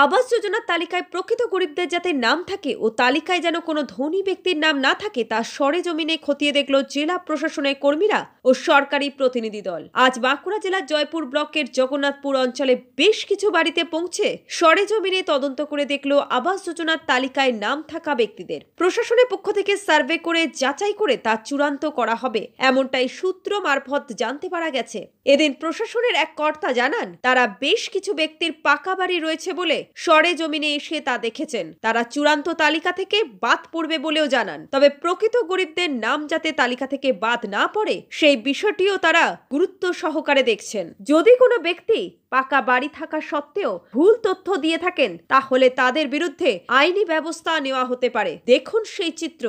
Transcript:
আবাস যোজনার তালিকায় প্রকৃত গরিবদের যাতে নাম থাকে ও তালিকায় যেন কোনো ধনী ব্যক্তির নাম না থাকে তা সরেজমিনে খতিয়ে দেখল জেলা প্রশাসনের কর্মীরা ও সরকারি প্রতিনিধি দল। আজ বাঁকুড়া জেলার জয়পুর ব্লকের জগন্নাথপুর অঞ্চলে বেশ কিছু বাড়িতে পৌঁছে সরেজমিনে তদন্ত করে দেখল আবাস যোজনার তালিকায় নাম থাকা ব্যক্তিদের। প্রশাসনের পক্ষ থেকে সার্ভে করে যাচাই করে তা চূড়ান্ত করা হবে, এমনটাই সূত্র মারফত জানতে পারা গেছে। এদিন প্রশাসনের এক কর্তা জানান, তারা বেশ কিছু ব্যক্তির পাকা বাড়ি রয়েছে বলে সরেজমিনে এসে তা দেখেছেন। তারা চূড়ান্ত তালিকা থেকে বাদ পড়বে বলেও জানান। তবে প্রকৃত গরিবদের নাম যাতে তালিকা থেকে বাদ না পড়ে সেই বিষয়টিও তারা গুরুত্ব সহকারে দেখছেন। যদি কোনো ব্যক্তি পাকা বাড়ি থাকা সত্ত্বেও ভুল তথ্য দিয়ে থাকেন তাহলে তাদের বিরুদ্ধে আইনি ব্যবস্থা নেওয়া হতে পারে। দেখুন সেই চিত্র।